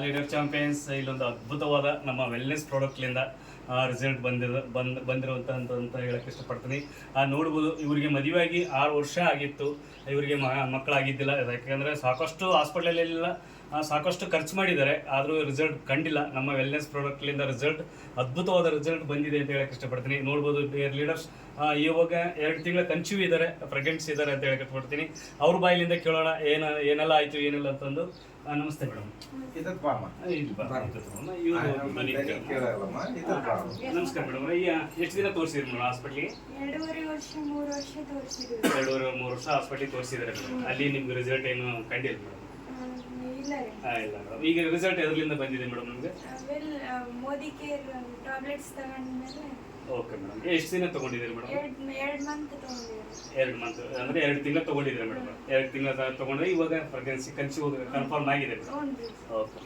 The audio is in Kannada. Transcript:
ಲೀಡರ್ ಚಾಂಪಿಯನ್ಸ್ ಇಲ್ಲೊಂದು ಅದ್ಭುತವಾದ ನಮ್ಮ ವೆಲ್ನೆಸ್ ಪ್ರಾಡಕ್ಟ್ಲಿಂದ ರಿಸಲ್ಟ್ ಬಂದಿರುವಂಥ ಅಂತ ಹೇಳಕ್ಕೆ ಇಷ್ಟಪಡ್ತೀನಿ. ನೋಡ್ಬೋದು, ಇವರಿಗೆ ಮದುವೆಯಾಗಿ 6 ವರ್ಷ ಆಗಿತ್ತು, ಇವರಿಗೆ ಮಕ್ಕಳಾಗಿದ್ದಿಲ್ಲ. ಯಾಕೆಂದರೆ ಸಾಕಷ್ಟು ಹಾಸ್ಪಿಟಲಲ್ಲೆಲ್ಲ ಸಾಕಷ್ಟು ಖರ್ಚು ಮಾಡಿದ್ದಾರೆ, ಆದರೂ ರಿಸಲ್ಟ್ ಕಂಡಿಲ್ಲ. ನಮ್ಮ ವೆಲ್ನೆಸ್ ಪ್ರಾಡಕ್ಟ್ಲಿಂದ ಅದ್ಭುತವಾದ ರಿಸಲ್ಟ್ ಬಂದಿದೆ ಅಂತ ಹೇಳಕ್ಕೆ ಇಷ್ಟಪಡ್ತೀನಿ. ನೋಡ್ಬೋದು ಡಿಯರ್ ಲೀಡರ್ಸ್, ಇವಾಗ 2 ತಿಂಗಳ ಕನ್ಸೀವ್ ಇದ್ದಾರೆ, ಪ್ರೆಗ್ನೆನ್ಸಿ ಇದ್ದಾರೆ ಅಂತ ಹೇಳಕ್ಕೆ ಇಷ್ಟಪಡ್ತೀನಿ. ಅವ್ರ ಬಾಯಿಲಿಂದ ಕೇಳೋಣ ಏನೆಲ್ಲ ಆಯಿತು ಏನಿಲ್ಲ ಅಂತಂದು. ನಮಸ್ತೆ ಮೇಡಮ್. ನಮಸ್ಕಾರ ಮೇಡಮ್. ಎಷ್ಟು ದಿನ ತೋರಿಸಿದ್ರಿ ಮೇಡಮ್ ಹಾಸ್ಪಿಟ್ಲಿಗೆ? 2.5 ವರ್ಷ 3 ವರ್ಷ ತೋರಿಸಿದ್ರು. 2.5-3 ವರ್ಷ ಹಾಸ್ಪಿಟ್ಲಿಗೆ ತೋರಿಸಿದ್ದಾರೆ ಮೇಡಮ್. ಅಲ್ಲಿ ನಿಮ್ಗೆ ರಿಸಲ್ಟ್ ಏನು ಕಂಡಿಲ್ಲ ಮೇಡಮ್? ಇಲ್ಲ ಮೇಡಮ್. ಈಗ ರಿಸಲ್ಟ್ ಎದರಿಂದ ಬಂದಿದೆ ಮೇಡಮ್ ನಿಮಗೆ? ಮೋದಿ ಕೇರ್ ಟ್ಯಾಬ್ಲೆಟ್ಸ್ ತಗೊಂಡ್ಮೇಲೆ. Okay madam. ಎಷ್ಟು ದಿನ ತಗೊಂಡಿದ್ದೀರಿ ಮೇಡಮ್? 2 ಮಂತ್ ತಗೊಂಡಿದ್ದೀನಿ. 2 ಮಂತ್ ಅಂದರೆ 2 ತಿಂಗಳು ತಗೊಂಡಿದ್ದೀರಾ ಮೇಡಮ್? 2 ತಿಂಗಳ ತಗೊಂಡ್ರೆ ಇವಾಗ ಪ್ರೆಗ್ನೆನ್ಸಿ ಕನ್ಫರ್ಮ್ ಆಗಿದೆ ಮೇಡಮ್. ಓಕೆ.